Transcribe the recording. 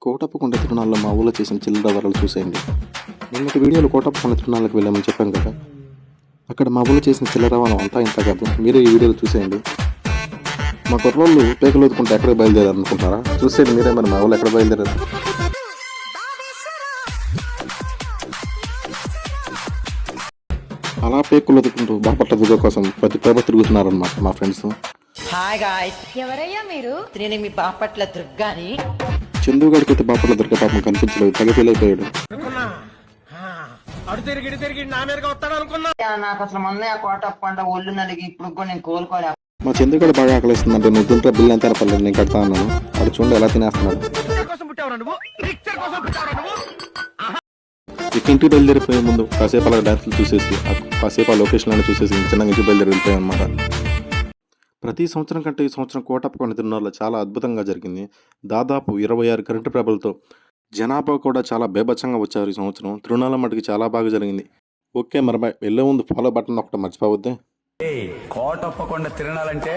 కోటప్పకొండ తిరునాళ్ళలో మా ఊళ్ళో చేసిన చిల్లర వరలు చూసేయండి. నిన్నటి వీడియోలో కోటప్పకొండ తిరునాళ్ళకి వెళ్ళామని చెప్పాం కదా, అక్కడ మా ఊళ్ళో చేసిన చిల్లర వరం అంతా ఇంత కాదు. మీరే ఈ వీడియోలో చూసేయండి. మా కుర్రోళ్ళు పేకలు వదుకుంటే ఎక్కడికి బయలుదేరారు అనుకుంటున్నారా? చూసేయండి మీరే మరి మా ఊళ్ళో ఎక్కడ బయలుదేరారు. అలా పేకులు వదుకుంటూ బాపట్ల దిగ కోసం ప్రతి పేప తిరుగుతున్నారనమాట మా ఫ్రెండ్స్. హాయ్ గాయ్స్, ఎవరయ్యా మీరు? నేను మీ బాపట్ల దుర్గాని. చందుగాడికి అయితే బాపట్ల దుర్గ పాపం కనిపించలేదు, తెగ ఫీల్ అయిపోయాడు. నాకు అసలు మొన్న ఆ కోటప్పంట ఒళ్ళు నలిగి ఇప్పుడు కూడా నేను కోలుకోలే. మా చందుగాడు బాగా ఆకలిస్తుందంటే నువ్వు తింటే బిల్లు ఎంత పర్లేదు నేను కడతా అన్నాను. అది చూడండి ఎలా తినేస్తున్నాడు. ఇక ఇంటికి బయలుదేరిపోయే ముందు కాసేపు అలా డాన్సులు చూసేసి కాసేపు ఆ లొకేషన్లను చూసేసి చిన్నగా ఇంటికి బయలుదేరి వెళ్ళిపోయాం అన్నమాట. ప్రతి సంవత్సరం కంటే ఈ సంవత్సరం కోటప్పకొండ తిరునాళ్ళలో చాలా అద్భుతంగా జరిగింది. దాదాపు 26 కరెంటు ప్రభలతో జనాభా కూడా చాలా బేభత్సంగా వచ్చారు ఈ సంవత్సరం. తిరునాళ్ళ మటుకు చాలా బాగా జరిగింది. ఓకే మరి బాయ్. వెళ్ళే ముందు ఫాలో బటన్ ఒకటి మర్చిపోవద్దే. కోటప్పకొండ తిరణాలంటే